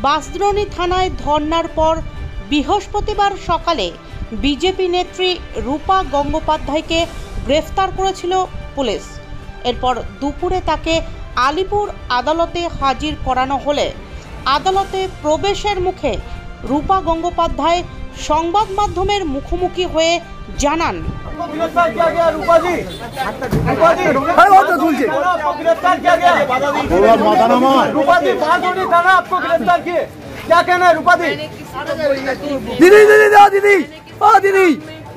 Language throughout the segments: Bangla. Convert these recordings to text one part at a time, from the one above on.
বাঁশদ্রোণী থানায় ধর্নার পর বৃহস্পতিবার সকালে বিজেপি নেত্রী রূপা গঙ্গোপাধ্যায়কে গ্রেফতার করেছিল পুলিশ। এরপর দুপুরে তাকে আলিপুর আদালতে হাজির করানো হলে আদালতে প্রবেশের মুখে রূপা গঙ্গোপাধ্যায় সংবাদ মাধ্যমের মুখোমুখি হয়ে জানান, गिरफ्तार किया गया रूपा जी रूपा जी बांसवाड़ी थाना आपको गिरफ्तार किए, क्या कहना है रूपा जी? दीदी दीदी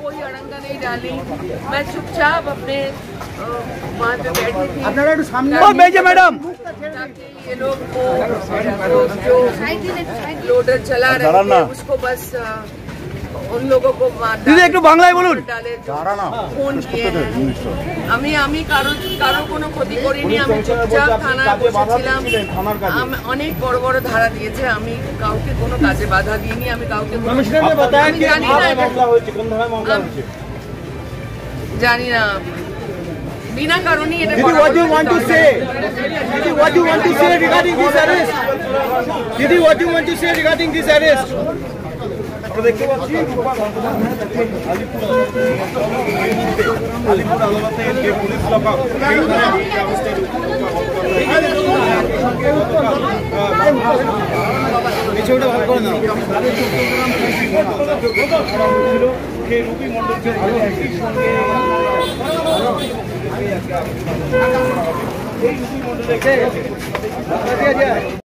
कोई अड़ंगा नहीं डाली, मैं चुपचाप अपने वहाँ पे बैठी थी मैडम ताकि ये लोग को जो लोडर चला रहे थे उसको बस उन लोगों को दीदी एक बांग्लाয় বলুন ফোন কিए আমি কারো কোনো ক্ষতি করিনি, আমি চুপচাপ থানায় বসেছিলাম। অনেক বড় বড় ধারা দিয়েছে, আমি কাউকে কোনো কাজে বাধা দিইনি, আমি কাউকে জানি না বিনা কারণে এটা Didi, what do you want to say? Didi, what do you want to say regarding this arrest? Didi, what do you want to say regarding this arrest? দেখতে পাচ্ছি আলিপুর আদালতে যে পুলিশ লোক পিছুটা ভাগ করে নাও রূপী মন্ডল